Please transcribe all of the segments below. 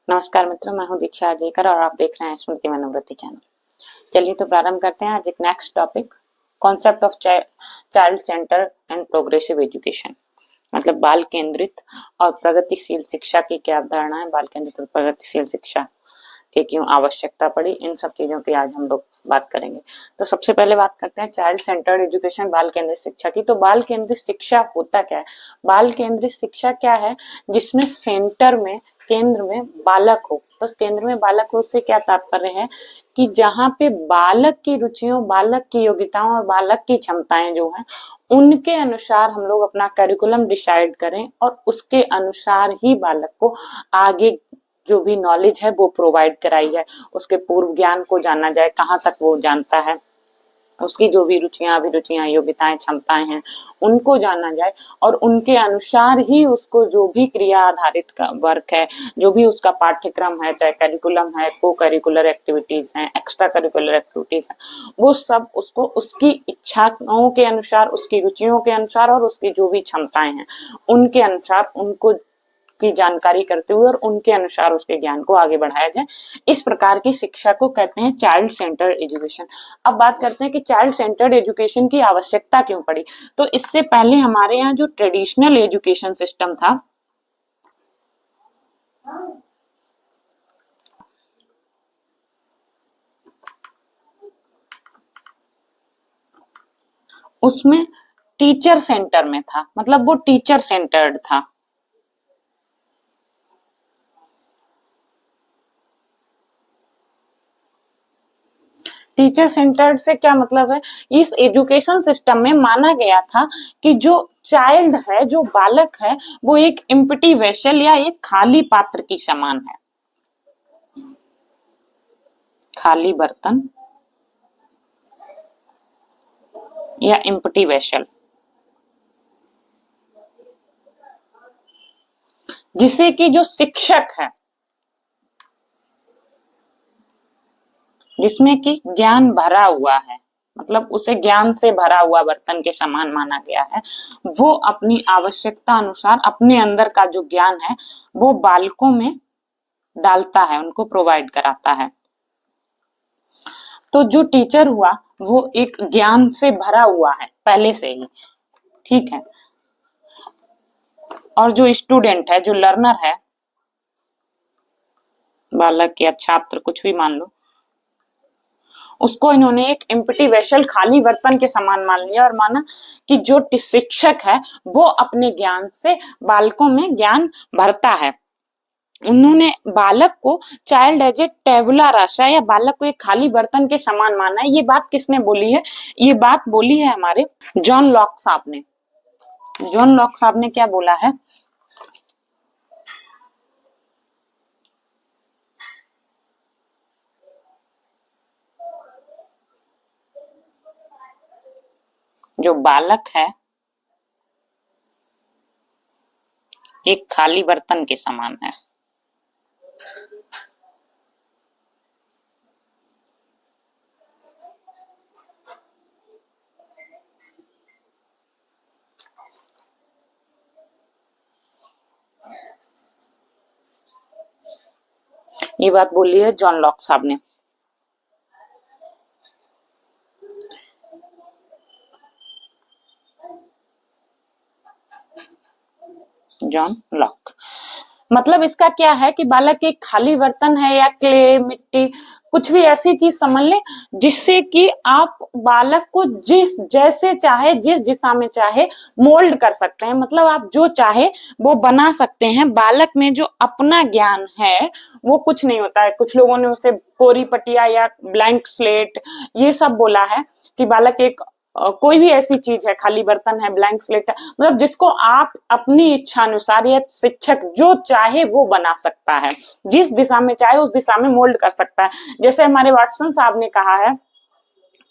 नमस्कार मित्रों, मैं हूं दीक्षा अजयकर और आप देख रहे हैं स्मृति मनोवृत्ति चैनल। चलिए तो प्रारंभ करते हैं आज एक next topic, concept of child centre and progressive education. मतलब बाल केंद्रित और प्रगतिशील शिक्षा की क्या अवधारणा है, बाल केंद्रित और प्रगतिशील शिक्षा की क्यों आवश्यकता पड़ी, इन सब चीजों की आज हम लोग बात करेंगे। तो सबसे पहले बात करते हैं चाइल्ड सेंटर्ड एजुकेशन, बाल केंद्रित शिक्षा की। तो बाल केंद्रित शिक्षा होता क्या है? बाल केंद्रित शिक्षा क्या है? जिसमें सेंटर में, केंद्र में बालक हो। तो केंद्र में बालक हो से क्या तात्पर्य है कि जहां पे बालक की रुचियों, बालक की योग्यताओं और बालक की क्षमताएं जो हैं उनके अनुसार हम लोग अपना करिकुलम डिसाइड करें और उसके अनुसार ही बालक को आगे जो भी नॉलेज है वो प्रोवाइड कराई जाए, उसके पूर्व ज्ञान को जाना जाए, कहाँ तक वो जानता है, उसकी जो भी रुचियां, अभिरुचियां, योग्यताएं, क्षमताएं हैं उनको जाना जाए और उनके अनुसार ही उसको जो भी क्रिया आधारित का वर्क है, जो भी उसका पाठ्यक्रम है, चाहे करिकुलम है, को करिकुलर एक्टिविटीज हैं, एक्स्ट्रा करिकुलर एक्टिविटीज हैं, वो सब उसको उसकी इच्छाओं के अनुसार, उसकी रुचियों के अनुसार और उसकी जो भी क्षमताएं हैं उनके अनुसार उनको की जानकारी करते हुए और उनके अनुसार उसके ज्ञान को आगे बढ़ाया जाए। इस प्रकार की शिक्षा को कहते हैं चाइल्ड सेंटर्ड एजुकेशन। अब बात करते हैं कि चाइल्ड सेंटर्ड एजुकेशन की आवश्यकता क्यों पड़ी। तो इससे पहले हमारे यहाँ जो ट्रेडिशनल एजुकेशन सिस्टम था उसमें टीचर सेंटर में था, मतलब वो टीचर सेंटर्ड था। टीचर सेंटर्ड से क्या मतलब है? इस एजुकेशन सिस्टम में माना गया था कि जो चाइल्ड है, जो बालक है, वो एक एम्प्टी वेसल या एक खाली पात्र की समान है, खाली बर्तन या एम्प्टी वेसल, जिसे कि जो शिक्षक है, जिसमें कि ज्ञान भरा हुआ है, मतलब उसे ज्ञान से भरा हुआ बर्तन के समान माना गया है, वो अपनी आवश्यकता अनुसार अपने अंदर का जो ज्ञान है वो बालकों में डालता है, उनको प्रोवाइड कराता है। तो जो टीचर हुआ वो एक ज्ञान से भरा हुआ है पहले से ही, ठीक है। और जो स्टूडेंट है, जो लर्नर है, बालक या छात्र कुछ भी मान लो, उसको इन्होंने एक एम्प्टी वेसल, खाली बर्तन के समान मान लिया और माना कि जो शिक्षक है वो अपने ज्ञान से बालकों में ज्ञान भरता है। उन्होंने बालक को चाइल्ड एज ए टेबुला रासा या बालक को एक खाली बर्तन के समान माना है। ये बात किसने बोली है? ये बात बोली है हमारे जॉन लॉक साहब ने। जॉन लॉक साहब ने क्या बोला है? जो बालक है एक खाली बर्तन के समान है। ये बात बोली है जॉन लॉक साहब ने। जॉन लॉक, मतलब इसका क्या है कि बालक एक खाली बर्तन है या क्ले, मिट्टी, कुछ भी ऐसी चीज समझ ले जिससे कि आप बालक को जिस जैसे चाहे, जिस दिशा में चाहे मोल्ड कर सकते हैं। मतलब आप जो चाहे वो बना सकते हैं। बालक में जो अपना ज्ञान है वो कुछ नहीं होता है। कुछ लोगों ने उसे कोरी पटिया या ब्लैंक स्लेट ये सब बोला है कि बालक एक कोई भी ऐसी चीज है, खाली बर्तन है, ब्लैंक स्लेट है, मतलब जिसको आप अपनी इच्छा अनुसार या शिक्षक जो चाहे वो बना सकता है, जिस दिशा में चाहे उस दिशा में मोल्ड कर सकता है। जैसे हमारे वाटसन साहब ने कहा है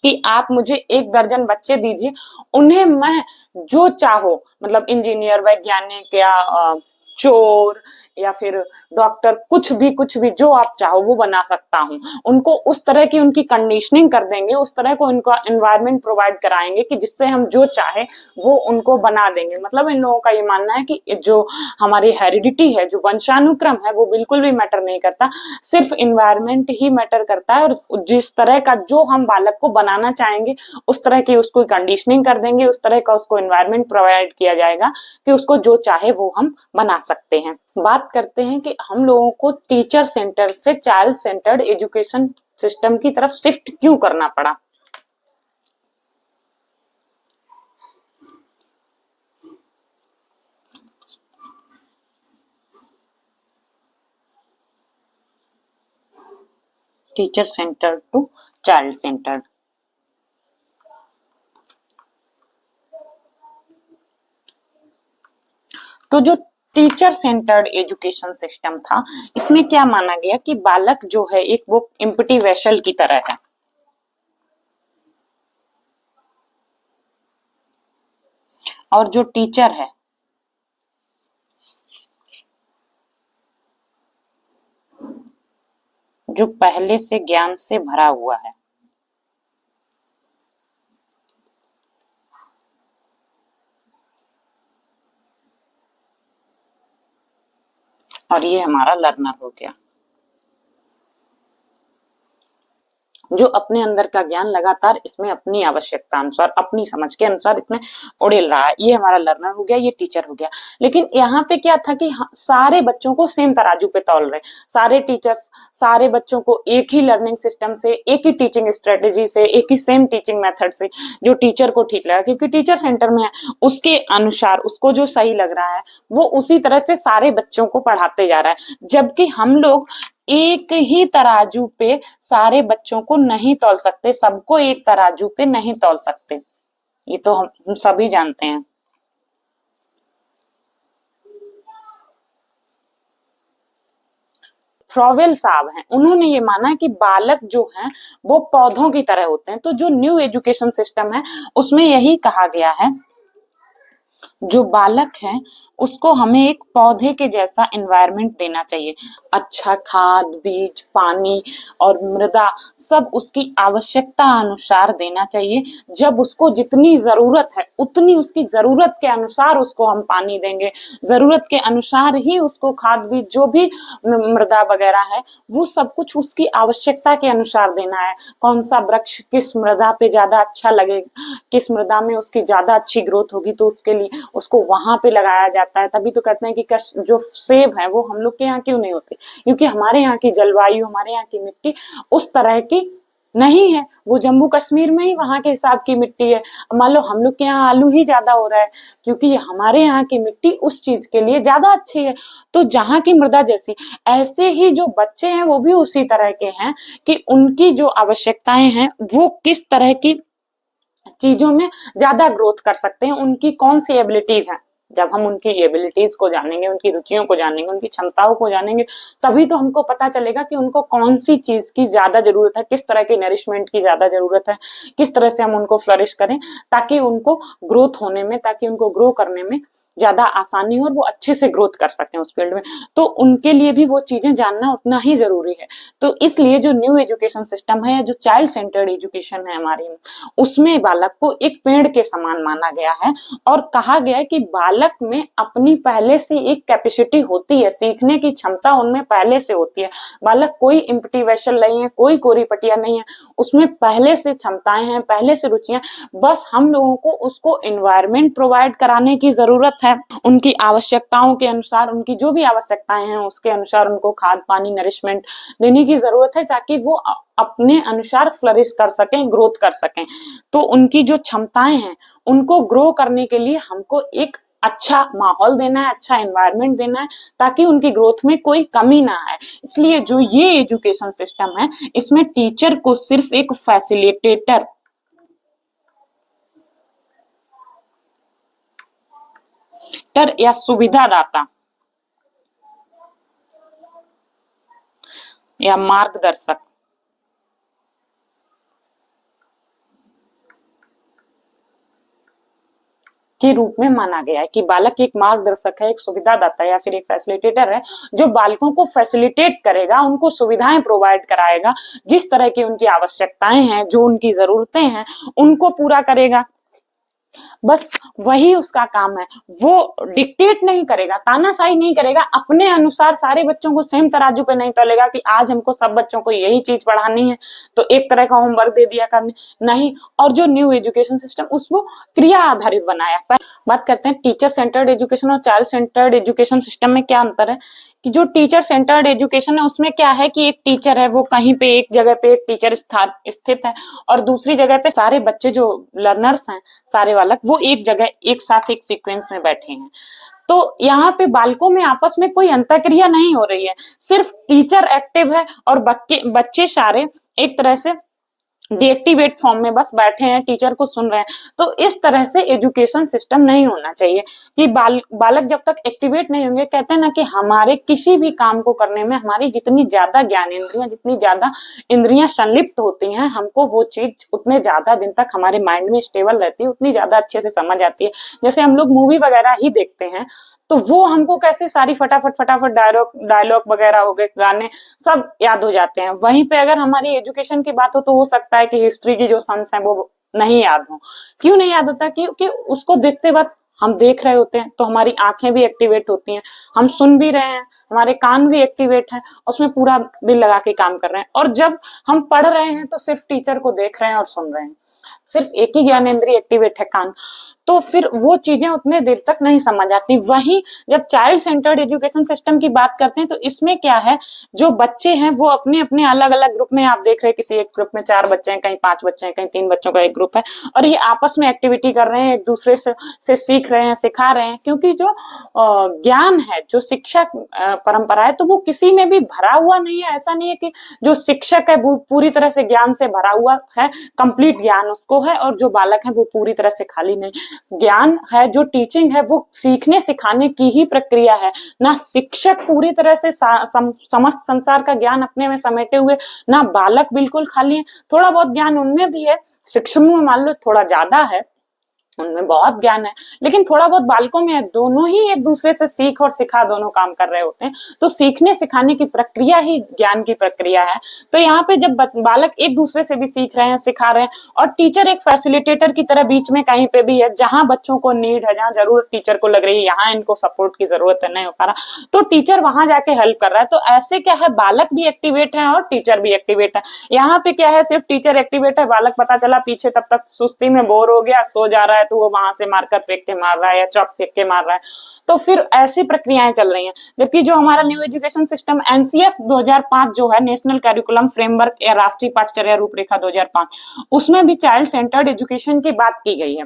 कि आप मुझे 1 दर्जन बच्चे दीजिए, उन्हें मैं जो चाहो, मतलब इंजीनियर, वैज्ञानिक या चोर या फिर डॉक्टर, कुछ भी जो आप चाहो वो बना सकता हूँ। उनको उस तरह की उनकी कंडीशनिंग कर देंगे, उस तरह को इनको एनवायरनमेंट प्रोवाइड कराएंगे कि जिससे हम जो चाहे वो उनको बना देंगे। मतलब इन लोगों का ये मानना है कि जो हमारी हेरिडिटी है, जो वंशानुक्रम है, वो बिल्कुल भी मैटर नहीं करता, सिर्फ इन्वायरमेंट ही मैटर करता है। और जिस तरह का जो हम बालक को बनाना चाहेंगे उस तरह की उसको कंडीशनिंग कर देंगे, उस तरह का उसको एनवायरनमेंट प्रोवाइड किया जाएगा कि उसको जो चाहे वो हम बना सकते हैं। बात करते हैं कि हम लोगों को टीचर सेंटर से चाइल्ड सेंटर्ड एजुकेशन सिस्टम की तरफ शिफ्ट क्यों करना पड़ा। Teacher centre to child centre. तो जो टीचर सेंटर्ड एजुकेशन सिस्टम था, इसमें क्या माना गया कि बालक जो है एक वो एम्प्टी वेसल की तरह है। और जो टीचर है जो पहले से ज्ञान से भरा हुआ है। और ये हमारा लर्नर हो गया, जो अपने अंदर का ज्ञान लगातार इसमें अपनी आवश्यकता अनुसार, अपनी समझ के अनुसार इसमें उड़ेल रहा है। ये हमारा लर्नर हो गया, ये टीचर हो गया। लेकिन यहाँ पे क्या था कि सारे बच्चों को सेम तराजू पे तौल रहे, सारे टीचर्स सारे बच्चों को एक ही लर्निंग सिस्टम से, एक ही टीचिंग स्ट्रेटेजी से, एक ही सेम टीचिंग मेथड से, जो टीचर को ठीक लगा, क्योंकि टीचर सेंटर में है, उसके अनुसार उसको जो सही लग रहा है वो उसी तरह से सारे बच्चों को पढ़ाते जा रहा है। जबकि हम लोग एक ही तराजू पे सारे बच्चों को नहीं तौल सकते, सबको एक तराजू पे नहीं तौल सकते, ये तो हम सभी जानते हैं। फ्रॉवेल साहब हैं, उन्होंने ये माना कि बालक जो हैं वो पौधों की तरह होते हैं। तो जो न्यू एजुकेशन सिस्टम है उसमें यही कहा गया है, जो बालक है उसको हमें एक पौधे के जैसा एनवायरनमेंट देना चाहिए। अच्छा खाद, बीज, पानी और मृदा सब उसकी आवश्यकता अनुसार देना चाहिए। जब उसको जितनी जरूरत है उतनी उसकी जरूरत के अनुसार उसको हम पानी देंगे, जरूरत के अनुसार ही उसको खाद, बीज, जो भी मृदा वगैरह है वो सब कुछ उसकी आवश्यकता के अनुसार देना है। कौन सा वृक्ष किस मृदा पे ज्यादा अच्छा लगेगा, किस मृदा में उसकी ज्यादा अच्छी ग्रोथ होगी, तो उसके लिए उसको वहां पे लगाया जाता है। तभी तो कहते हैं कि जो सेब है वो हम लोग के यहाँ क्यों नहीं होते, क्योंकि हमारे यहाँ की जलवायु, हमारे यहाँ की मिट्टी उस तरह की नहीं है। वो जम्मू कश्मीर में ही वहां के हिसाब की मिट्टी है। मान लो हम लोग के यहाँ आलू ही ज्यादा हो रहा है क्योंकि हमारे यहाँ की मिट्टी उस चीज के लिए ज्यादा अच्छी है। तो जहाँ की मृदा जैसी, ऐसे ही जो बच्चे हैं वो भी उसी तरह के हैं कि उनकी जो आवश्यकताएं हैं वो किस तरह की चीजों में ज्यादा ग्रोथ कर सकते हैं, उनकी कौन सी एबिलिटीज हैं। जब हम उनकी एबिलिटीज को जानेंगे, उनकी रुचियों को जानेंगे, उनकी क्षमताओं को जानेंगे, तभी तो हमको पता चलेगा कि उनको कौन सी चीज की ज्यादा जरूरत है, किस तरह की नरिशमेंट की ज्यादा जरूरत है, किस तरह से हम उनको फ्लरिश करें ताकि उनको ग्रोथ होने में, ताकि उनको ग्रो करने में ज्यादा आसानी हो और वो अच्छे से ग्रोथ कर सकें उस फील्ड में। तो उनके लिए भी वो चीजें जानना उतना ही जरूरी है। तो इसलिए जो न्यू एजुकेशन सिस्टम है या जो चाइल्ड सेंटर्ड एजुकेशन है हमारी, उसमें बालक को एक पेड़ के समान माना गया है और कहा गया है कि बालक में अपनी पहले से एक कैपेसिटी होती है, सीखने की क्षमता उनमें पहले से होती है। बालक कोई इम्प्टी वेसल नहीं है, कोई कोरी पटिया नहीं है, उसमें पहले से क्षमताएं हैं, पहले से रुचियां। बस हम लोगों को उसको एनवायरनमेंट प्रोवाइड कराने की जरूरत है, उनकी आवश्यकताओं के अनुसार, उनकी जो भी आवश्यकताएं हैं उसके अनुसार उनको खाद, पानी, नरिशमेंट देने की जरूरत है ताकि वो अपने अनुसार फ्लरिश कर सकें, ग्रोथ कर सकें। तो उनकी जो क्षमताएं हैं उनको ग्रो करने के लिए हमको एक अच्छा माहौल देना है, अच्छा एनवायरनमेंट देना है ताकि उनकी ग्रोथ में कोई कमी ना आए। इसलिए जो ये एजुकेशन सिस्टम है इसमें टीचर को सिर्फ एक फैसिलिटेटर या सुविधादाता या मार्गदर्शक के रूप में माना गया है कि बालक एक मार्गदर्शक है, एक सुविधादाता या फिर एक फैसिलिटेटर है जो बालकों को फैसिलिटेट करेगा, उनको सुविधाएं प्रोवाइड कराएगा, जिस तरह की उनकी आवश्यकताएं हैं, जो उनकी जरूरतें हैं, उनको पूरा करेगा। बस वही उसका काम है। वो डिक्टेट नहीं करेगा, तानाशाही नहीं करेगा, अपने अनुसार सारे बच्चों को सेम तराजू पे नहीं तोलेगा कि आज हमको सब बच्चों को यही चीज पढ़ानी है तो एक तरह का होमवर्क दे दिया करने, नहीं। और जो न्यू एजुकेशन सिस्टम उसको क्रिया आधारित बनाया। बात करते हैं टीचर सेंटर्ड एजुकेशन और चाइल्ड सेंटर्ड एजुकेशन सिस्टम में क्या अंतर है। कि जो टीचर सेंटर्ड एजुकेशन है उसमें क्या है कि एक टीचर है, वो कहीं पे एक जगह पे एक टीचर स्थित है और दूसरी जगह पे सारे बच्चे जो लर्नर्स हैं, सारे बालक, वो एक जगह एक साथ एक सीक्वेंस में बैठे हैं। तो यहाँ पे बालकों में आपस में कोई अंतःक्रिया नहीं हो रही है, सिर्फ टीचर एक्टिव है और बच्चे सारे एक तरह से डीएक्टिवेट फॉर्म में बस बैठे हैं, टीचर को सुन रहे हैं। तो इस तरह से एजुकेशन सिस्टम नहीं होना चाहिए कि बालक जब तक एक्टिवेट नहीं होंगे, कहते हैं ना कि हमारे किसी भी काम को करने में हमारी जितनी ज्यादा ज्ञानेंद्रियां, जितनी ज्यादा इंद्रियां संलिप्त होती हैं, हमको वो चीज उतने ज्यादा दिन तक हमारे माइंड में स्टेबल रहती है, उतनी ज्यादा अच्छे से समझ आती है। जैसे हम लोग मूवी वगैरह ही देखते हैं तो वो हमको कैसे सारी फटाफट डायलॉग वगैरह हो गए, गाने सब याद हो जाते हैं। वहीं पे अगर हमारी एजुकेशन की बात हो तो हो सकता है कि हिस्ट्री की जो सम्स हैं वो नहीं याद हो। क्यों नहीं याद होता? क्योंकि उसको देखते वक्त हम देख रहे होते हैं तो हमारी आंखें भी एक्टिवेट होती हैं, हम सुन भी रहे हैं, हमारे कान भी एक्टिवेट हैं, उसमें पूरा दिल लगा के काम कर रहे हैं। और जब हम पढ़ रहे हैं तो सिर्फ टीचर को देख रहे हैं और सुन रहे हैं, सिर्फ एक ही ज्ञानेंद्रिय एक्टिवेट है, कान। तो फिर वो चीजें उतने देर तक नहीं समझ आती। वहीं जब चाइल्ड सेंटर्ड एजुकेशन सिस्टम की बात करते हैं तो इसमें क्या है, जो बच्चे हैं वो अपने अपने अलग अलग ग्रुप में, आप देख रहे हैं किसी एक ग्रुप में 4 बच्चे हैं, कहीं 5 बच्चे हैं, कहीं 3 बच्चों का एक ग्रुप है, और ये आपस में एक्टिविटी कर रहे हैं, एक दूसरे से सीख रहे हैं, सिखा रहे हैं। क्योंकि जो ज्ञान है, जो शिक्षा परंपरा है, तो वो किसी में भी भरा हुआ नहीं है। ऐसा नहीं है कि जो शिक्षक है वो पूरी तरह से ज्ञान से भरा हुआ है, कंप्लीट ज्ञान उसको है, और जो बालक है वो पूरी तरह से खाली नहीं। ज्ञान है, जो टीचिंग है, वो सीखने सिखाने की ही प्रक्रिया है। ना शिक्षक पूरी तरह से समस्त संसार का ज्ञान अपने में समेटे हुए, ना बालक बिल्कुल खाली है। थोड़ा बहुत ज्ञान उनमें भी है, शिक्षकों में मान लो थोड़ा ज्यादा है, उनमें बहुत ज्ञान है, लेकिन थोड़ा बहुत बालकों में है। दोनों ही एक दूसरे से सीख और सिखा दोनों काम कर रहे होते हैं। तो सीखने सिखाने की प्रक्रिया ही ज्ञान की प्रक्रिया है। तो यहाँ पे जब बालक एक दूसरे से भी सीख रहे हैं, सिखा रहे हैं, और टीचर एक फैसिलिटेटर की तरह बीच में कहीं पे भी है, जहां बच्चों को नीड है, जहां जरूरत टीचर को लग रही है, यहाँ इनको सपोर्ट की जरूरत है, नहीं हो पा रहा, तो टीचर वहां जाके हेल्प कर रहा है। तो ऐसे क्या है, बालक भी एक्टिवेट है और टीचर भी एक्टिवेट है। यहाँ पे क्या है, सिर्फ टीचर एक्टिवेट है, बालक पता चला पीछे तब तक सुस्ती में बोर हो गया, सो जा रहा है, तो वो वहां से मार्कर फेंक के मार रहा है या चॉक फेंक के मार रहा है। तो फिर ऐसी प्रक्रियाएं चल रही हैं। जबकि जो हमारा न्यू एजुकेशन सिस्टम एनसीएफ 2005 जो है, नेशनल कैरिकुलम फ्रेमवर्क या राष्ट्रीय पाठचर्या रूपरेखा 2005, उसमें भी चाइल्ड सेंटर्ड एजुकेशन की बात की गई है।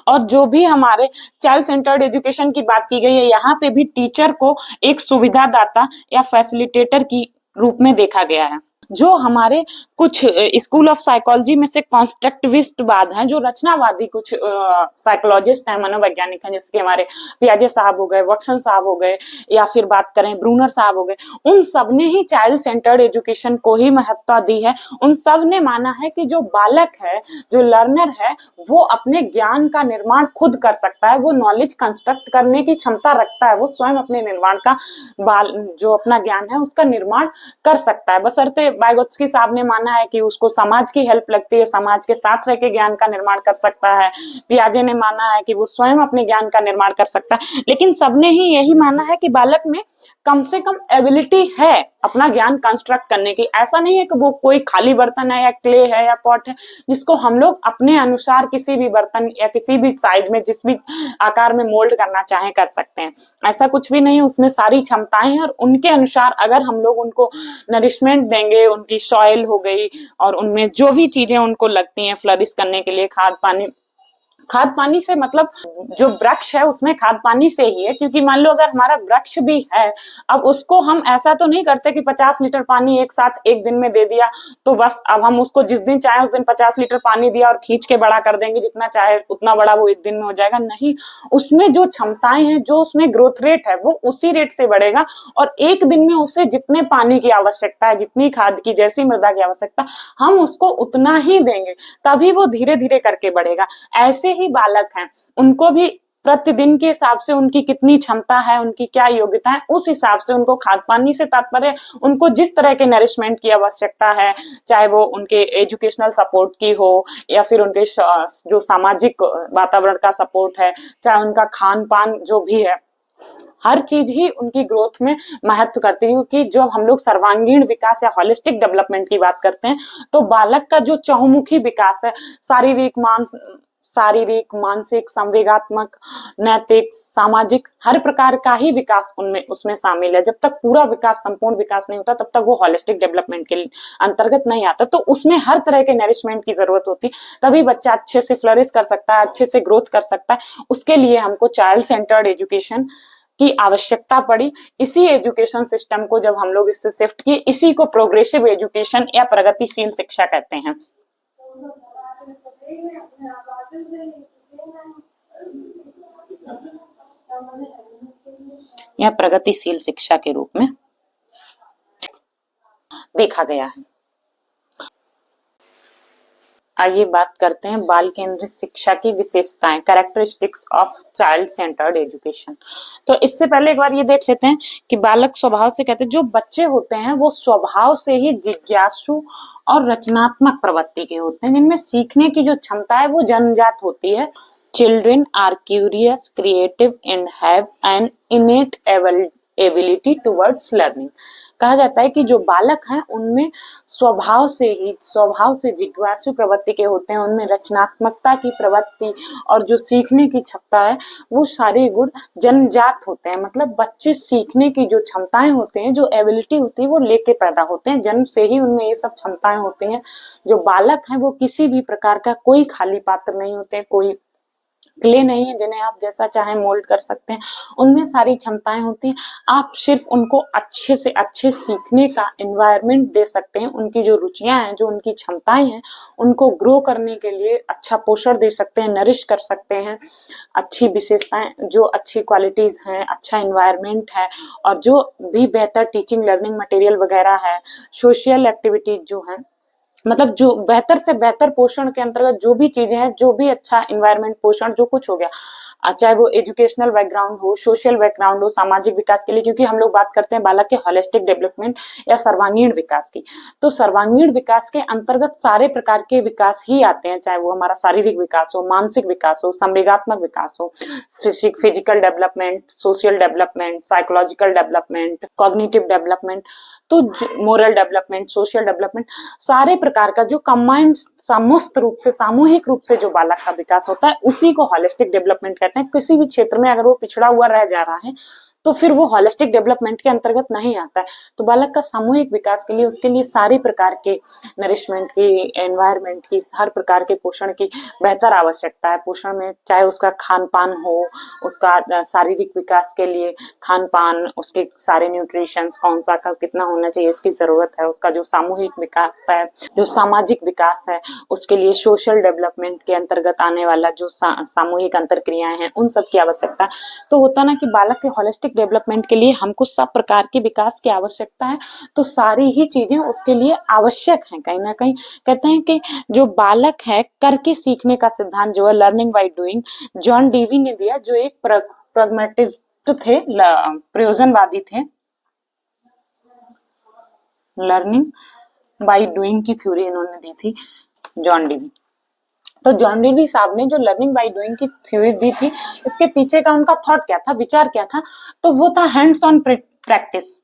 और जो भी हमारे चाइल्ड सेंटर्ड एजुकेशन की बात की गई है, यहाँ पे भी टीचर को एक सुविधादाता या फैसिलिटेटर की रूप में देखा गया है। जो हमारे कुछ स्कूल ऑफ साइकोलॉजी में से कॉन्स्ट्रक्टिविस्टवाद हैं, जो रचनावादी कुछ साइकोलॉजिस्ट हैं, मनोवैज्ञानिक हैं, जैसे कि हमारे पियाजे साहब हो गए, वॉटसन साहब हो गए, या फिर बात करें ब्रूनर साहब हो गए, उन सब ने ही चाइल्ड सेंटर्ड एजुकेशन को ही महत्ता दी है। उन सब ने माना है कि जो बालक है, जो लर्नर है, वो अपने ज्ञान का निर्माण खुद कर सकता है, वो नॉलेज कंस्ट्रक्ट करने की क्षमता रखता है, वो स्वयं अपने निर्माण का जो अपना ज्ञान है उसका निर्माण कर सकता है। बशर्ते वाइगोत्स्की साहब ने माना है कि उसको समाज की हेल्प लगती है, समाज के साथ रह के ज्ञान का निर्माण कर सकता है। पियाजे ने माना है कि वो स्वयं अपने ज्ञान का निर्माण कर सकता है। लेकिन सबने ही यही माना है कि बालक में कम से कम एबिलिटी है अपना ज्ञान कंस्ट्रक्ट करने की। ऐसा नहीं है कि वो कोई खाली बर्तन है या क्ले है या पॉट है जिसको हम लोग अपने अनुसार किसी भी बर्तन या किसी भी साइज में, जिस भी आकार में मोल्ड करना चाहे कर सकते हैं। ऐसा कुछ भी नहीं है, उसमें सारी क्षमताएं हैं, और उनके अनुसार अगर हम लोग उनको नरिशमेंट देंगे, उनकी सॉइल हो गई और उनमें जो भी चीजें उनको लगती हैं फ्लरिश करने के लिए, खाद पानी से मतलब जो वृक्ष है उसमें खाद पानी से ही है। क्योंकि मान लो अगर हमारा वृक्ष भी है, अब उसको हम ऐसा तो नहीं करते कि 50 लीटर पानी एक साथ एक दिन में दे दिया तो बस अब हम उसको जिस दिन चाहे उस दिन 50 लीटर पानी दिया और खींच के बड़ा कर देंगे, जितना चाहे उतना बड़ा वो एक दिन में हो जाएगा। नहीं, उसमें जो क्षमताएं हैं, जो उसमें ग्रोथ रेट है, वो उसी रेट से बढ़ेगा, और एक दिन में उसे जितने पानी की आवश्यकता है, जितनी खाद की, जैसी मृदा की आवश्यकता, हम उसको उतना ही देंगे, तभी वो धीरे धीरे करके बढ़ेगा। ऐसे ही बालक हैं उनको भी प्रतिदिन के हिसाब से उनकी कितनी क्षमता है, उनकी क्या योग्यता है, उस हिसाब से उनको खाद पानी से तात्पर्य उनको जिस तरह के नरिशमेंट की आवश्यकता है, चाहे वो उनके एजुकेशनल सपोर्ट की हो या फिर उनके जो सामाजिक वातावरण का सपोर्ट है, चाहे उनका खान पान जो भी है, हर चीज ही उनकी ग्रोथ में महत्व करती है। क्योंकि जब हम लोग सर्वांगीण विकास या होलिस्टिक डेवलपमेंट की बात करते हैं तो बालक का जो चहुमुखी विकास है, शारीरिक, मानसिक, संवेगात्मक, नैतिक, सामाजिक, हर प्रकार का ही विकास उसमें शामिल है। जब तक पूरा विकास, संपूर्ण विकास नहीं होता तब तक वो होलिस्टिक डेवलपमेंट के अंतर्गत नहीं आता। तो उसमें हर तरह के नरिशमेंट की जरूरत होती, तभी बच्चा अच्छे से फ्लरिश कर सकता है, अच्छे से ग्रोथ कर सकता है। उसके लिए हमको चाइल्ड सेंटर्ड एजुकेशन की आवश्यकता पड़ी। इसी एजुकेशन सिस्टम को जब हम लोग इससे शिफ्ट किए, इसी को प्रोग्रेसिव एजुकेशन या प्रगतिशील शिक्षा कहते हैं, या प्रगतिशील शिक्षा के रूप में देखा गया है। आइए बात करते हैं बाल केंद्रित शिक्षा की विशेषताएं, characteristics of child centred education. तो इससे पहले एक बार ये देख लेते हैं कि बालक स्वभाव से, कहते हैं जो बच्चे होते हैं वो स्वभाव से ही जिज्ञासु और रचनात्मक प्रवृत्ति के होते हैं, जिनमें सीखने की जो क्षमता है वो जन्मजात होती है। Children are curious, creative and have an innate ability towards learning। कहा जाता है कि जो बालक हैं उनमें स्वभाव से जिज्ञासु प्रवृत्ति के होते हैं, उनमें रचनात्मकता की प्रवृत्ति और जो सीखने की क्षमता है वो सारे गुण जन्मजात होते हैं। मतलब बच्चे सीखने की जो क्षमताएं होते हैं, जो एबिलिटी होती है वो लेके पैदा होते हैं, जन्म से ही उनमें ये सब क्षमताएं होती हैं। जो बालक हैं वो किसी भी प्रकार का कोई खाली पात्र नहीं होते हैं, कोई क्ले नहीं है जिन्हें आप जैसा चाहे मोल्ड कर सकते हैं। उनमें सारी क्षमताएं होती हैं, आप सिर्फ उनको अच्छे से अच्छे सीखने का एनवायरनमेंट दे सकते हैं। उनकी जो रुचियां हैं, जो उनकी क्षमताएं हैं, उनको ग्रो करने के लिए अच्छा पोषण दे सकते हैं, नरिश कर सकते हैं। अच्छी विशेषताएं, जो अच्छी क्वालिटीज हैं, अच्छा एनवायरनमेंट है, और जो भी बेहतर टीचिंग लर्निंग मटेरियल वगैरह है, सोशल एक्टिविटीज जो है, मतलब जो बेहतर से बेहतर पोषण के अंतर्गत जो भी चीजें हैं, जो भी अच्छा एनवायरनमेंट, पोषण जो कुछ हो गया, चाहे वो एजुकेशनल बैकग्राउंड हो, सोशल बैकग्राउंड हो, सामाजिक विकास के लिए, क्योंकि हम लोग बात करते हैं बालक के होलिस्टिक डेवलपमेंट या सर्वांगीण विकास की। तो सर्वांगीण विकास के अंतर्गत सारे प्रकार के विकास ही आते हैं, चाहे वो हमारा शारीरिक विकास हो, मानसिक विकास हो, संवेगात्मक विकास हो, physical development, social development, psychological development, cognitive development, तो मोरल डेवलपमेंट, सोशल डेवलपमेंट, सारे प्रकार का जो कंबाइंड समस्त रूप से, सामूहिक रूप से जो बालक का विकास होता है उसी को होलिस्टिक डेवलपमेंट कहते हैं। किसी भी क्षेत्र में अगर वो पिछड़ा हुआ रह जा रहा है तो फिर वो होलिस्टिक डेवलपमेंट के अंतर्गत नहीं आता है। तो बालक का सामूहिक विकास के लिए, उसके लिए सारे प्रकार के नरिशमेंट की, एनवायरनमेंट की, हर प्रकार के पोषण की बेहतर आवश्यकता है। पोषण में चाहे उसका खान पान हो, उसका शारीरिक विकास के लिए खान पान, उसके सारे न्यूट्रिशंस कौन सा कब कितना होना चाहिए इसकी जरूरत है। उसका जो सामूहिक विकास है, जो सामाजिक विकास है, उसके लिए सोशल डेवलपमेंट के अंतर्गत आने वाला जो सामूहिक अंतरक्रियाएं हैं, उन सब की आवश्यकता। तो होता ना कि बालक के होलिस्टिक डेवलपमेंट के लिए हमको सब प्रकार के विकास की आवश्यकता है, तो सारी ही चीजें उसके लिए आवश्यक हैं। कहीं ना कहीं कहते हैं कि जो बालक है करके सीखने का सिद्धांत जो है learning by doing, John Dewey ने दिया, जो एक प्रैग्मैटिस्ट थे, प्रयोजनवादी थे। लर्निंग बाय डूइंग की थ्योरी इन्होंने दी थी, जॉन डीवी। तो जॉन डीवी साहब ने जो लर्निंग बाय डूइंग की थ्योरी दी थी, इसके पीछे का उनका थॉट क्या था, विचार क्या था, तो वो था hands on practice.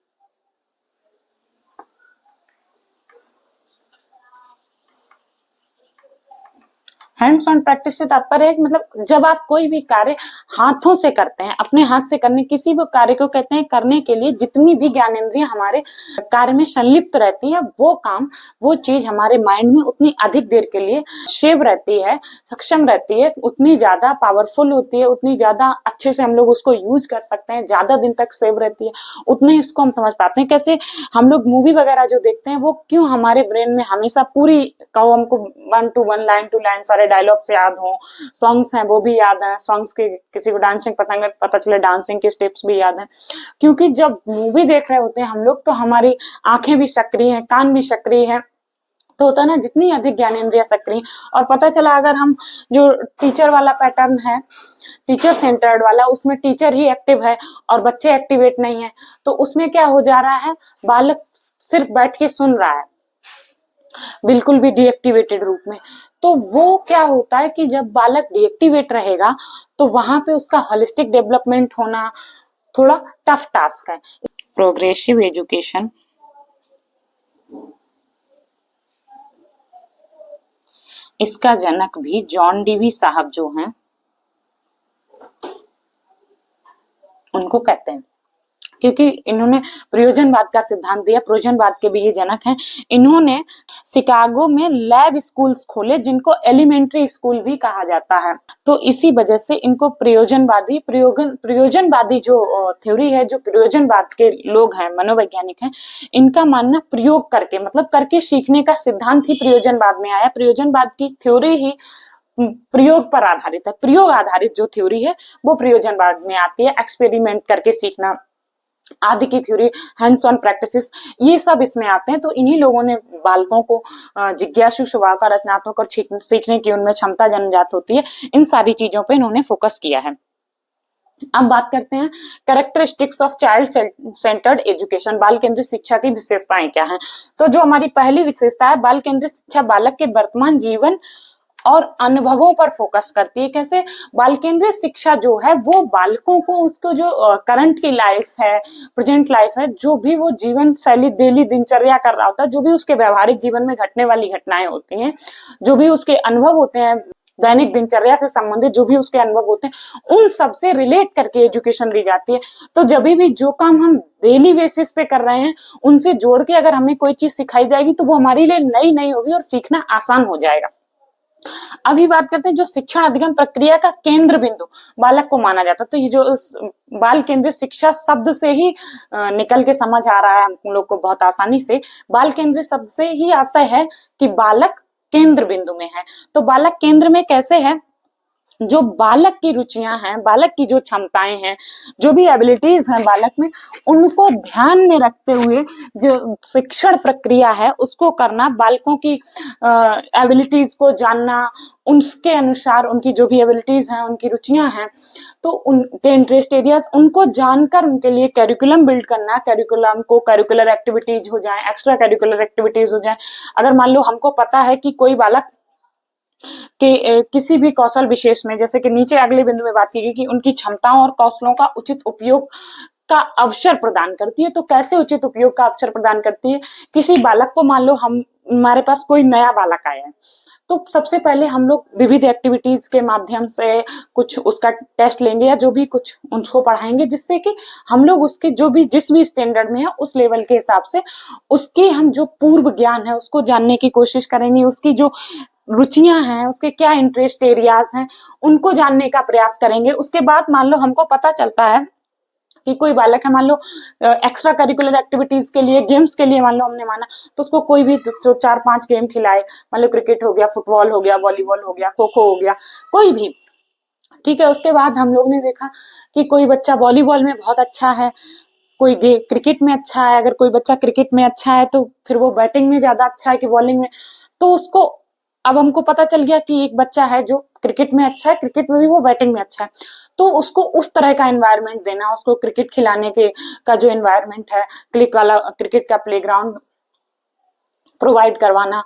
Hands on practice से तात्पर्य है मतलब जब आप कोई भी कार्य हाथों से करते हैं, अपने हाथ से करने, किसी भी कार्य को कहते हैं करने के लिए जितनी भी ज्ञानेंद्रियां हमारे कार्य में संलिप्त रहती है, वो काम, वो चीज हमारे माइंड में उतनी अधिक देर के लिए सेव रहती है, सक्षम रहती है, उतनी ज्यादा पावरफुल होती है, उतनी ज्यादा अच्छे से हम लोग उसको यूज कर सकते हैं, ज्यादा दिन तक सेव रहती है, उतने इसको हम समझ पाते हैं। कैसे हम लोग मूवी वगैरह जो देखते हैं वो क्यों हमारे ब्रेन में हमेशा पूरी, कहो हमको 1 to 1, लाइन टू लाइन सारे डायलॉग से याद हो, सॉन्ग्स हैं वो भी याद है, सॉन्ग्स के किसी को डांसिंग पता चले डांसिंग के स्टेप्स भी याद हैं, क्योंकि जब मूवी देख रहे होते हैं हम लोग तो हमारी आंखें भी सक्रिय हैं, कान भी सक्रिय है, तो होता है ना, जितनी अधिक ज्ञानेंद्रिय सक्रिय, और पता चला अगर हम जो टीचर वाला पैटर्न है, टीचर सेंटर्ड वाला, उसमें टीचर ही एक्टिव है और बच्चे एक्टिवेट नहीं है, तो उसमें क्या हो जा रहा है, बालक सिर्फ बैठ के सुन रहा है, बिल्कुल भी डीएक्टिवेटेड रूप में। तो वो क्या होता है कि जब बालक डीएक्टिवेट रहेगा तो वहां पे उसका होलिस्टिक डेवलपमेंट होना थोड़ा टफ टास्क है। प्रोग्रेसिव एजुकेशन इसका जनक भी जॉन डीवी साहब जो हैं उनको कहते हैं, क्योंकि इन्होंने प्रयोजनवाद का सिद्धांत दिया, प्रयोजनवाद के भी ये जनक हैं। इन्होंने शिकागो में लैब स्कूल्स खोले जिनको एलिमेंट्री स्कूल भी कहा जाता है। तो इसी वजह से इनको प्रयोजनवादी जो थ्योरी है, जो प्रयोजनवाद के लोग हैं, मनोवैज्ञानिक हैं, इनका मानना प्रयोग करके, मतलब करके सीखने का सिद्धांत ही प्रयोजनवाद में आया। प्रयोजनवाद की थ्योरी ही प्रयोग पर आधारित है, प्रयोग आधारित जो थ्योरी है वो प्रयोजनवाद में आती है। एक्सपेरिमेंट करके सीखना आदि की थ्योरी, हैंड्स ऑन प्रैक्टिसेस, ये सब इसमें आते हैं। तो इन्हीं लोगों ने बालकों को जिज्ञासु स्वभाव का, रचनात्मक और सीखने की उनमें क्षमता जन्मजात होती है, इन सारी चीजों पे इन्होंने फोकस किया है। अब बात करते हैं characteristics of child centred education, बाल केंद्रित शिक्षा की विशेषताएं क्या हैं। तो जो हमारी पहली विशेषता है, बाल केंद्रित शिक्षा बालक के वर्तमान जीवन और अनुभवों पर फोकस करती है। कैसे? बाल केंद्रित शिक्षा जो है वो बालकों को उसको जो करंट की लाइफ है, प्रेजेंट लाइफ है, जो भी वो जीवन शैली डेली दिनचर्या कर रहा होता है, जो भी उसके व्यवहारिक जीवन में घटने वाली घटनाएं होती हैं, जो भी उसके अनुभव होते हैं, दैनिक दिनचर्या से संबंधित जो भी उसके अनुभव होते हैं, उन सब से रिलेट करके एजुकेशन दी जाती है। तो जब भी जो काम हम डेली बेसिस पे कर रहे हैं उनसे जोड़ के अगर हमें कोई चीज सिखाई जाएगी तो वो हमारे लिए नई नई होगी और सीखना आसान हो जाएगा। अभी बात करते हैं जो शिक्षण अधिगम प्रक्रिया का केंद्र बिंदु बालक को माना जाता है। तो ये जो बाल केंद्रित शिक्षा शब्द से ही निकल के समझ आ रहा है हम लोग को बहुत आसानी से, बाल केंद्रित शब्द से ही आशय है कि बालक केंद्र बिंदु में है। तो बालक केंद्र में कैसे है, जो बालक की रुचियां हैं, बालक की जो क्षमताएं हैं, जो भी एबिलिटीज हैं बालक में, उनको ध्यान में रखते हुए जो शिक्षण प्रक्रिया है उसको करना, बालकों की एबिलिटीज को जानना, उसके अनुसार उनकी जो भी एबिलिटीज हैं, उनकी रुचियां हैं, तो उनके इंटरेस्ट एरियाज, उनको जानकर उनके लिए कैरिकुलम बिल्ड करना, कैरिकुलम को करिकुलर एक्टिविटीज हो जाए, एक्स्ट्रा करिकुलर एक्टिविटीज हो जाए। अगर मान लो हमको पता है कि कोई बालक कि किसी भी कौशल विशेष में, जैसे कि नीचे अगले बिंदु में बात की गई कि उनकी क्षमताओं और कौशलों का उचित उपयोग का अवसर प्रदान करती है। तो कैसे उचित उपयोग का अवसर प्रदान करती है? किसी बालक को, मान लो हमारे पास कोई नया बालक आया है, तो सबसे पहले हम लोग विविध एक्टिविटीज के माध्यम से कुछ उसका टेस्ट लेंगे या जो भी कुछ उसको पढ़ाएंगे, जिससे कि हम लोग उसके जो भी जिस भी स्टैंडर्ड में है उस लेवल के हिसाब से उसके हम जो पूर्व ज्ञान है उसको जानने की कोशिश करेंगे, उसकी जो रुचियां हैं, उसके क्या इंटरेस्ट एरियाज हैं, उनको जानने का प्रयास करेंगे। उसके बाद मान लो हमको पता चलता है कि कोई बालक है, मान लो एक्स्ट्रा करिकुलर एक्टिविटीज के लिए, गेम्स के लिए मान लो हमने माना, तो उसको कोई भी जो 4-5 गेम खिलाए, मान लो क्रिकेट हो गया, फुटबॉल हो गया, वॉलीबॉल हो गया, खो खो हो गया, कोई भी, ठीक है। उसके बाद हम लोग ने देखा कि कोई बच्चा वॉलीबॉल में बहुत अच्छा है, कोई क्रिकेट में अच्छा है। अगर कोई बच्चा क्रिकेट में अच्छा है तो फिर वो बैटिंग में ज्यादा अच्छा है कि बॉलिंग में, तो उसको, अब हमको पता चल गया कि एक बच्चा है जो क्रिकेट में अच्छा है, क्रिकेट में भी वो बैटिंग में अच्छा है, तो उसको उस तरह का एनवायरनमेंट देना, उसको क्रिकेट खिलाने के का जो एनवायरनमेंट है, क्रिकेट का प्लेग्राउंड प्रोवाइड करवाना,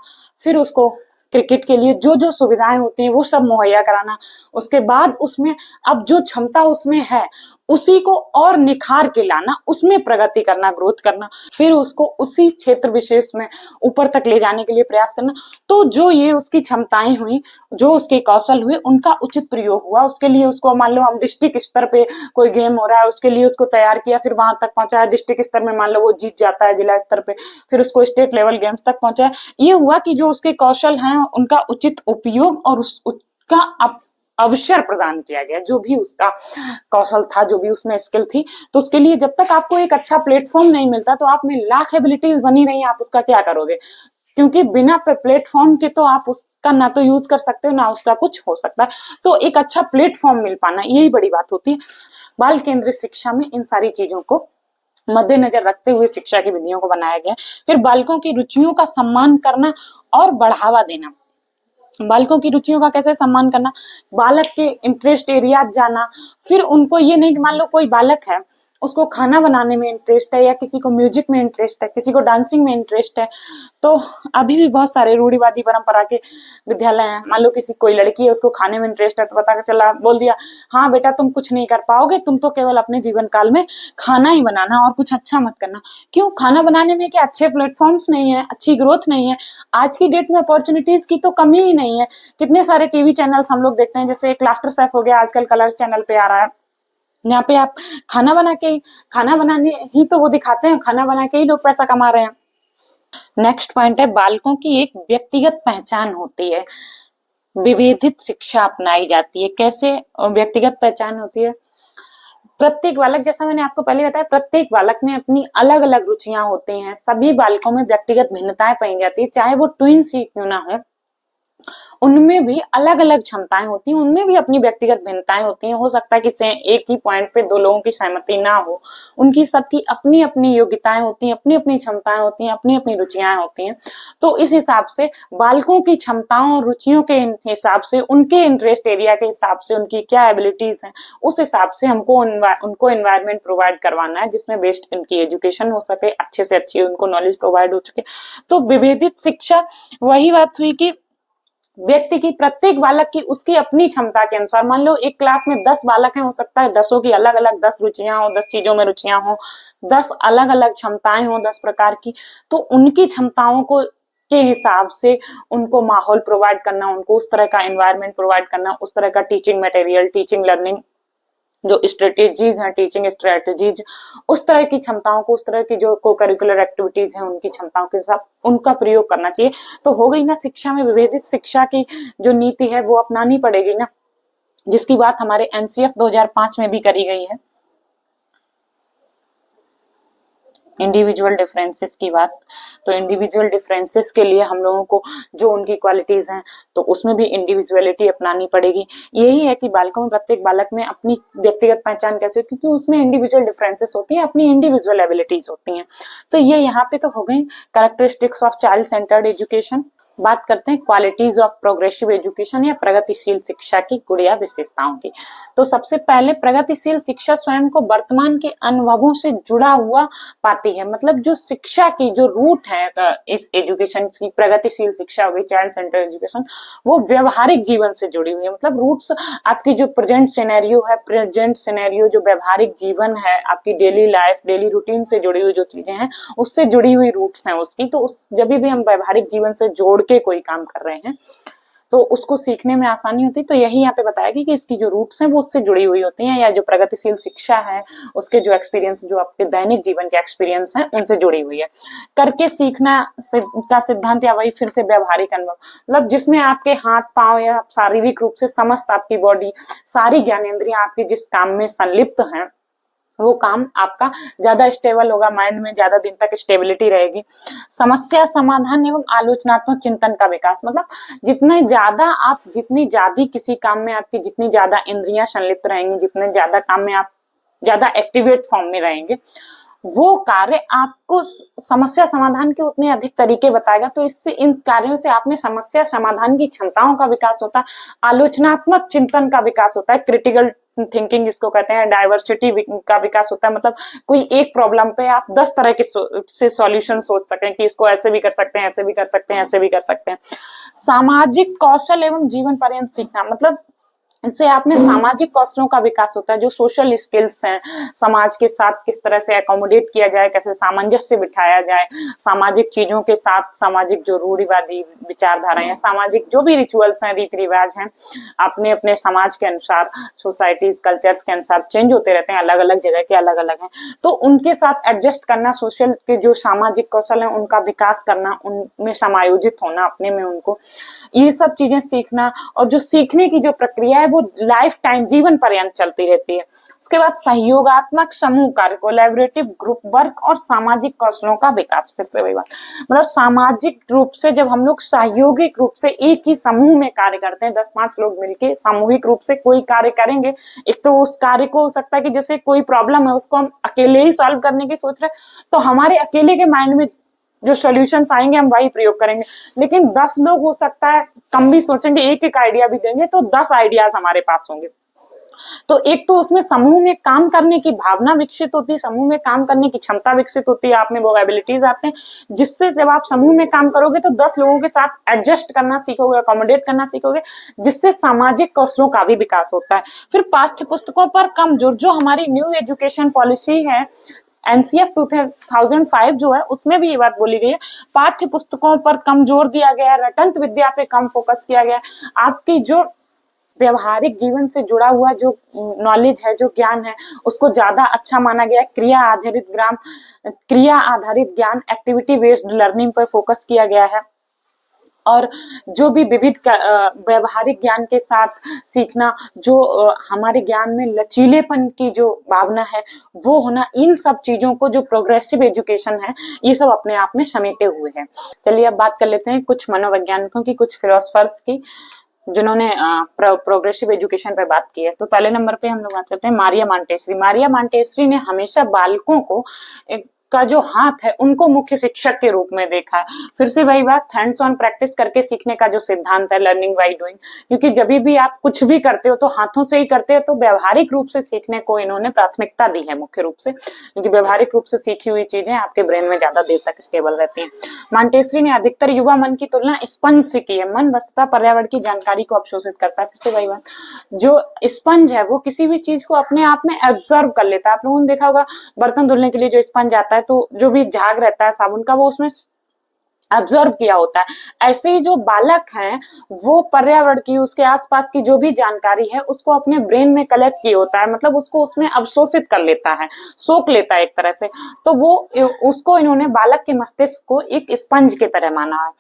फिर उसको क्रिकेट के लिए जो जो सुविधाएं होती हैं वो सब मुहैया कराना। उसके बाद उसमें अब जो क्षमता उसमें है उसी को और निखार के लाना, उसमें प्रगति करना, ग्रोथ करना, फिर उसको उसी क्षेत्र विशेष में ऊपर तक ले जाने के लिए प्रयास करना। तो जो ये उसकी क्षमताएं हुई, जो उसके कौशल हुए, उनका उचित प्रयोग हुआ। उसके लिए उसको, मान लो हम डिस्ट्रिक्ट स्तर पे कोई गेम हो रहा है, उसके लिए उसको तैयार किया, फिर वहां तक पहुंचाया, डिस्ट्रिक्ट स्तर में मान लो वो जीत जाता है, जिला स्तर पे, फिर उसको स्टेट लेवल गेम्स तक पहुंचाया। ये हुआ कि जो उसके कौशल हैं उनका उचित उपयोग और उसका अवसर प्रदान किया गया, जो भी उसका कौशल था, जो भी उसमें स्किल थी। तो उसके लिए जब तक आपको एक अच्छा प्लेटफॉर्म नहीं मिलता तो आप में लाख एबिलिटीज बनी रही, आप उसका क्या करोगे? क्योंकि बिना प्लेटफॉर्म के तो आप उसका ना तो यूज कर सकते हो, ना उसका कुछ हो सकता है। तो एक अच्छा प्लेटफॉर्म मिल पाना, यही बड़ी बात होती है। बाल केंद्रित शिक्षा में इन सारी चीजों को मद्देनजर रखते हुए शिक्षा की विधियों को बनाया गया। फिर बालकों की रुचियों का सम्मान करना और बढ़ावा देना। बालकों की रुचियों का कैसे सम्मान करना, बालक के इंटरेस्ट एरिया जाना। फिर उनको ये नहीं कि मान लो कोई बालक है, उसको खाना बनाने में इंटरेस्ट है, या किसी को म्यूजिक में इंटरेस्ट है, किसी को डांसिंग में इंटरेस्ट है, तो अभी भी बहुत सारे रूढ़िवादी परंपरा के विद्यालय हैं। मान लो किसी कोई लड़की है, उसको खाने में इंटरेस्ट है, तो पता चला बोल दिया हाँ बेटा तुम कुछ नहीं कर पाओगे, तुम तो केवल अपने जीवन काल में खाना ही बनाना और कुछ अच्छा मत करना। क्यों? खाना बनाने में क्या अच्छे प्लेटफॉर्म्स नहीं है, अच्छी ग्रोथ नहीं है? आज की डेट में अपॉर्चुनिटीज की तो कमी ही नहीं है। कितने सारे टीवी चैनल्स हम लोग देखते हैं, जैसे एक लाफ्टर शेफ हो गया, आजकल कलर्स चैनल पे आ रहा है, यहाँ पे आप खाना बनाने ही तो वो दिखाते हैं, खाना बना के ही लोग पैसा कमा रहे हैं। नेक्स्ट पॉइंट है, बालकों की एक व्यक्तिगत पहचान होती है, विभेदित शिक्षा अपनाई जाती है। कैसे व्यक्तिगत पहचान होती है? प्रत्येक बालक, जैसा मैंने आपको पहले बताया, प्रत्येक बालक में अपनी अलग अलग रुचियां होती हैं। सभी बालकों में व्यक्तिगत भिन्नताएं पाई जाती है, चाहे वो ट्विंस ही क्यों ना हो, उनमें भी अलग अलग क्षमताएं होती हैं, उनमें भी अपनी व्यक्तिगत भिन्नताएं होती हैं। हो सकता है कि एक ही पॉइंट पे दो लोगों की सहमति ना हो, उनकी सबकी अपनी अपनी योग्यताएं होती हैं, अपनी अपनी क्षमताएं होती हैं, अपनी अपनी रुचियां होती हैं। तो इस हिसाब से बालकों की क्षमताओं और रुचियों के हिसाब से, उनके इंटरेस्ट एरिया के हिसाब से, उनकी क्या एबिलिटीज हैं, उस हिसाब से हमको उनको एनवायरमेंट प्रोवाइड करवाना है, जिसमें बेस्ट उनकी एजुकेशन हो सके, अच्छे से अच्छी उनको नॉलेज प्रोवाइड हो सके। तो विभेदित शिक्षा वही बात हुई कि व्यक्ति की, प्रत्येक बालक की उसकी अपनी क्षमता के अनुसार, मान लो एक क्लास में 10 बालक हैं, हो सकता है 10 की अलग अलग 10 रुचियां हो, 10 चीजों में रुचियां हो, 10 अलग अलग क्षमताएं हो, 10 प्रकार की। तो उनकी क्षमताओं को के हिसाब से उनको माहौल प्रोवाइड करना, उनको उस तरह का एनवायरनमेंट प्रोवाइड करना, उस तरह का टीचिंग मटेरियल, टीचिंग लर्निंग जो स्ट्रेटेजीज हैं, टीचिंग स्ट्रेटेजीज, उस तरह की क्षमताओं को, उस तरह की जो को करिकुलर एक्टिविटीज हैं, उनकी क्षमताओं के साथ उनका प्रयोग करना चाहिए। तो हो गई ना शिक्षा में विभेदित शिक्षा की जो नीति है वो अपनानी पड़ेगी ना, जिसकी बात हमारे एनसीएफ 2005 में भी करी गई है। इंडिविजुअल डिफरेंसेस की बात, तो इंडिविजुअल डिफरेंसेस के लिए हम लोगों को जो उनकी क्वालिटीज हैं, तो उसमें भी इंडिविजुअलिटी अपनानी पड़ेगी। यही है कि बालकों में, प्रत्येक बालक में अपनी व्यक्तिगत पहचान कैसे, क्योंकि उसमें इंडिविजुअल डिफरेंसेस होती हैं, अपनी इंडिविजुअल एबिलिटीज होती हैं। तो ये यहाँ पे तो हो गई characteristics of child centred education. बात करते हैं क्वालिटीज ऑफ प्रोग्रेसिव एजुकेशन या प्रगतिशील शिक्षा की गुण या विशेषताओं की। तो सबसे पहले प्रगतिशील शिक्षा स्वयं को वर्तमान के अनुभवों से जुड़ा हुआ पाती है। मतलब जो शिक्षा की जो रूट है इस एजुकेशन की, प्रगतिशील शिक्षा हो गई, चाइल्ड सेंटर एजुकेशन, वो व्यवहारिक जीवन से जुड़ी हुई है। मतलब रूट्स आपकी जो प्रेजेंट सिनेरियो जो व्यवहारिक जीवन है, आपकी डेली लाइफ, डेली रूटीन से जुड़ी हुई जो चीजें हैं, उससे जुड़ी हुई रूट्स हैं उसकी। तो उस जब भी हम व्यवहारिक जीवन से जोड़ के कोई काम कर रहे हैं तो उसको सीखने में आसानी होती है। तो यही यहाँ पे बताया कि इसकी जो रूट्स हैं वो उससे जुड़ी हुई होती हैं, या जो प्रगतिशील शिक्षा है उसके जो एक्सपीरियंस, जो आपके दैनिक जीवन के एक्सपीरियंस हैं, उनसे जुड़ी हुई है। करके सीखना का सिद्धांत, या वही फिर से व्यवहारिक अनुभव, मतलब जिसमें आपके हाथ पांव या शारीरिक रूप से समस्त आपकी बॉडी, सारी ज्ञानेंद्रियां आपकी जिस काम में संलिप्त हैं, वो काम आपका ज्यादा स्टेबल होगा, माइंड में ज्यादा दिन तक स्टेबिलिटी रहेगी। समस्या समाधान एवं आलोचनात्मक चिंतन का विकास, मतलब जितनी ज्यादा किसी काम में आपकी जितनी ज्यादा इंद्रियां संलिप्त रहेंगी, जितने ज्यादा काम में आप ज्यादा एक्टिवेट फॉर्म में रहेंगे, वो कार्य आपको समस्या समाधान के उतने अधिक तरीके बताएगा। तो इससे, इन कार्यों से आप में समस्या समाधान की क्षमताओं का विकास होता है, आलोचनात्मक चिंतन का विकास होता है, क्रिटिकल थिंकिंग जिसको कहते हैं, डाइवर्सिटी का विकास होता है। मतलब कोई एक प्रॉब्लम पे आप 10 तरह के से सॉल्यूशन सोच सकें कि इसको ऐसे भी कर सकते हैं, ऐसे भी कर सकते हैं, ऐसे भी कर सकते हैं। सामाजिक कौशल एवं जीवन पर्यंत सीखना, मतलब इससे आप में सामाजिक कौशलों का विकास होता है, जो सोशल स्किल्स हैं, समाज के साथ किस तरह से एकोमोडेट किया जाए, कैसे सामंजस्य बिठाया जाए, सामाजिक चीजों के साथ, सामाजिक जो रूढ़िवादी विचारधाराएं हैं, सामाजिक जो भी रिचुअल्स हैं, रीति रिवाज हैं, अपने अपने समाज के अनुसार, सोसाइटीज कल्चर्स के अनुसार चेंज होते रहते हैं, अलग अलग जगह के अलग अलग हैं। तो उनके साथ एडजस्ट करना, सोशल के जो सामाजिक कौशल है उनका विकास करना, उनमें समायोजित होना अपने में, उनको ये सब चीजें सीखना। और जो सीखने की जो प्रक्रिया है वो लाइफ टाइम जीवन पर्यंत चलती रहती है। उसके बाद सहयोगात्मक समूह कार्य, कोलैबोरेटिव ग्रुप वर्क और सामाजिक कौशलों का विकास। फिर से वही बात, मतलब सामाजिक रूप से जब हम लोग सामूहिक रूप से एक ही समूह में कार्य करते हैं, 10-5 लोग मिलके सामूहिक रूप से कोई कार्य करेंगे, एक तो उस कार्य को हो सकता है कि जैसे कोई प्रॉब्लम है उसको हम अकेले ही सॉल्व करने की सोच रहे हैं, तो हमारे अकेले के माइंड में जो सॉल्यूशंस आएंगे हम वही प्रयोग करेंगे। लेकिन 10 लोग हो सकता है कम भी सोचेंगे, एक आइडिया भी देंगे तो 10 आइडियाज हमारे पास होंगे। तो एक तो उसमें समूह में काम करने की भावना विकसित होती है, समूह में काम करने की क्षमता विकसित होती है, आप में वो एबिलिटीज आते हैं, जिससे जब आप समूह में काम करोगे तो 10 लोगों के साथ एडजस्ट करना सीखोगे, अकोमोडेट करना सीखोगे, जिससे सामाजिक कौशलों का भी विकास होता है। फिर पाठ्य पुस्तकों पर कम जोर, जो हमारी न्यू एजुकेशन पॉलिसी है एनसीएफ 2005 जो है उसमें भी ये बात बोली गई है, पाठ्य पुस्तकों पर कम जोर दिया गया है, रटंत विद्या पे कम फोकस किया गया है। आपकी जो व्यवहारिक जीवन से जुड़ा हुआ जो नॉलेज है, जो ज्ञान है, उसको ज्यादा अच्छा माना गया है। क्रिया आधारित ज्ञान, एक्टिविटी बेस्ड लर्निंग पर फोकस किया गया है। और जो भी विविध व्यवहारिक ज्ञान के साथ सीखना, जो हमारे ज्ञान में लचीलेपन की जो भावना है वो होना, इन सब चीजों को जो प्रोग्रेसिव एजुकेशन है ये सब अपने आप में समेटे हुए हैं। चलिए अब बात कर लेते हैं कुछ मनोवैज्ञानिकों की, कुछ फिलोसफर्स की जिन्होंने प्रोग्रेसिव एजुकेशन पे बात की है। तो पहले नंबर पे हम लोग बात करते हैं मारिया मांटेसरी। मारिया मांटेसरी ने हमेशा बालकों को का जो हाथ है उनको मुख्य शिक्षक के रूप में देखा है। फिर से वही बात, हैंड्स ऑन प्रैक्टिस करके सीखने का जो सिद्धांत है, लर्निंग बाय डूइंग, क्योंकि जब भी आप कुछ भी करते हो तो हाथों से ही करते हो, तो व्यवहारिक रूप से सीखने को इन्होंने प्राथमिकता दी है मुख्य रूप से, क्योंकि व्यवहारिक रूप से सीखी हुई चीजें आपके ब्रेन में ज्यादा देर तक स्टेबल रहती हैं। मांटेसरी ने अधिकतर युवा मन की तुलना स्पंज से की है। मन वस्तुतः पर्यावरण की जानकारी को अवशोषित करता है। फिर से वही बात, जो स्पंज है वो किसी भी चीज को अपने आप में एब्जॉर्ब कर लेता है। आप लोगों ने देखा होगा बर्तन धुलने के लिए जो स्पंज आता है, तो जो भी झाग रहता है साबुन का वो उसमें ऑब्जर्व किया होता है। ऐसे ही जो बालक हैं वो पर्यावरण की, उसके आसपास की जो भी जानकारी है उसको अपने ब्रेन में कलेक्ट किया होता है, मतलब उसको उसमें अवशोषित कर लेता है, सोख लेता है एक तरह से। तो वो उसको इन्होंने बालक के मस्तिष्क को एक स्पंज की तरह माना है।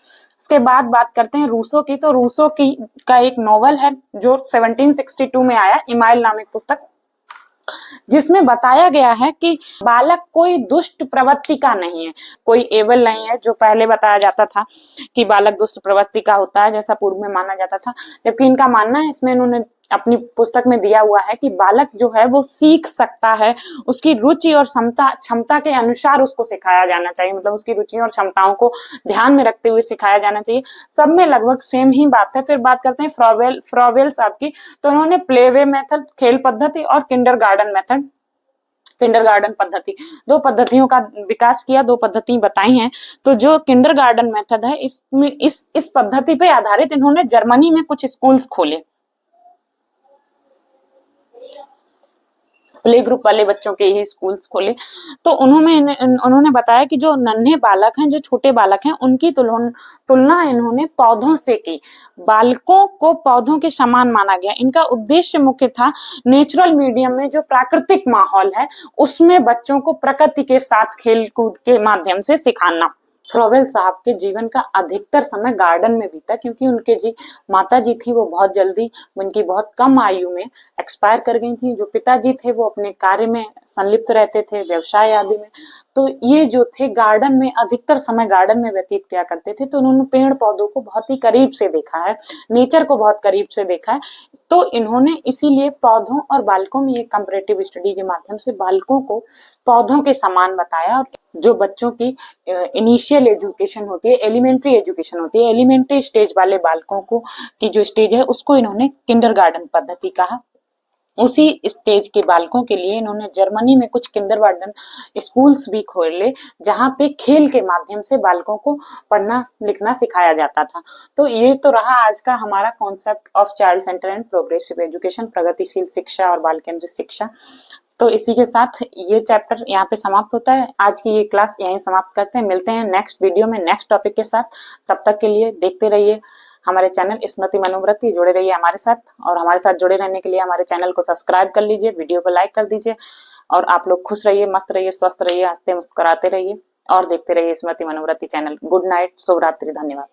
उसके बाद बात करते हैं रूसो की। तो रूसो की का एक नॉवल है जो 1762 में आया, इमाइल नामक पुस्तक, जिसमें बताया गया है कि बालक कोई दुष्ट प्रवृत्ति का नहीं है, कोई एवल नहीं है, जो पहले बताया जाता था कि बालक दुष्ट प्रवृत्ति का होता है, जैसा पूर्व में माना जाता था। जबकि इनका मानना है, इसमें इन्होंने अपनी पुस्तक में दिया हुआ है कि बालक जो है वो सीख सकता है, उसकी रुचि और क्षमता के अनुसार उसको सिखाया जाना चाहिए, मतलब उसकी रुचि और क्षमताओं को ध्यान में रखते हुए सिखाया जाना चाहिए। सब में लगभग सेम ही बात है। फिर बात करते हैं फ्रॉवेल साहब की। तो उन्होंने प्लेवे मेथड, खेल पद्धति, और किंडरगार्टन मेथड, किंडरगार्टन पद्धति, दो पद्धतियों का विकास किया, दो पद्धति बताई हैं। तो जो किंडरगार्टन मेथड है, इसमें इस पद्धति पे आधारित इन्होंने जर्मनी में कुछ स्कूल्स खोले, प्ले ग्रुप वाले बच्चों के ही स्कूल्स खोले। तो उन्होंने बताया कि जो नन्हे बालक हैं, जो छोटे बालक हैं, उनकी तुलना इन्होंने पौधों से की। बालकों को पौधों के समान माना गया। इनका उद्देश्य मुख्य था नेचुरल मीडियम में, जो प्राकृतिक माहौल है उसमें बच्चों को प्रकृति के साथ खेल कूद के माध्यम से सिखाना। फ्रॉवेल साहब के जीवन का अधिकतर समय गार्डन में बीता, क्योंकि उनके माता जी थी वो बहुत जल्दी, उनकी बहुत कम आयु में एक्सपायर कर गई थी। जो पिताजी थे वो अपने कार्य में संलिप्त रहते थे, व्यवसाय आदि में। तो ये जो थे गार्डन में अधिकतर समय गार्डन में व्यतीत किया करते थे। तो उन्होंने पेड़ पौधों को बहुत ही करीब से देखा है, नेचर को बहुत करीब से देखा है। तो इन्होंने इसीलिए पौधों और बालकों में ये कंपैरेटिव स्टडी के माध्यम से बालकों को पौधों के समान बताया। और जो बच्चों की इनिशियल एजुकेशन होती है, एलिमेंट्री एजुकेशन होती है, एलिमेंट्री स्टेज वाले बालकों को की जो स्टेज है उसको इन्होंने किंडरगार्टन पद्धति कहा। उसी स्टेज के बालकों के लिए इन्होंने जर्मनी में कुछ किंडरगार्टन स्कूल्स भी खोले, जहां पे खेल के माध्यम से बालकों को पढ़ना लिखना सिखाया जाता था। तो ये तो रहा आज का हमारा concept of child centre and progressive education, प्रगतिशील शिक्षा और बाल केंद्रित शिक्षा। तो इसी के साथ ये चैप्टर यहाँ पे समाप्त होता है। आज की ये क्लास यहीं समाप्त करते हैं। मिलते हैं नेक्स्ट वीडियो में नेक्स्ट टॉपिक के साथ। तब तक के लिए देखते रहिए हमारे चैनल स्मृति मनोवृत्ति, जुड़े रहिए हमारे साथ, और हमारे साथ जुड़े रहने के लिए हमारे चैनल को सब्सक्राइब कर लीजिए, वीडियो को लाइक कर दीजिए, और आप लोग खुश रहिए, मस्त रहिए, स्वस्थ रहिए, हंसते मुस्कुराते रहिए, और देखते रहिए स्मृति मनोवृत्ति चैनल। गुड नाइट, शुभ रात्रि, धन्यवाद।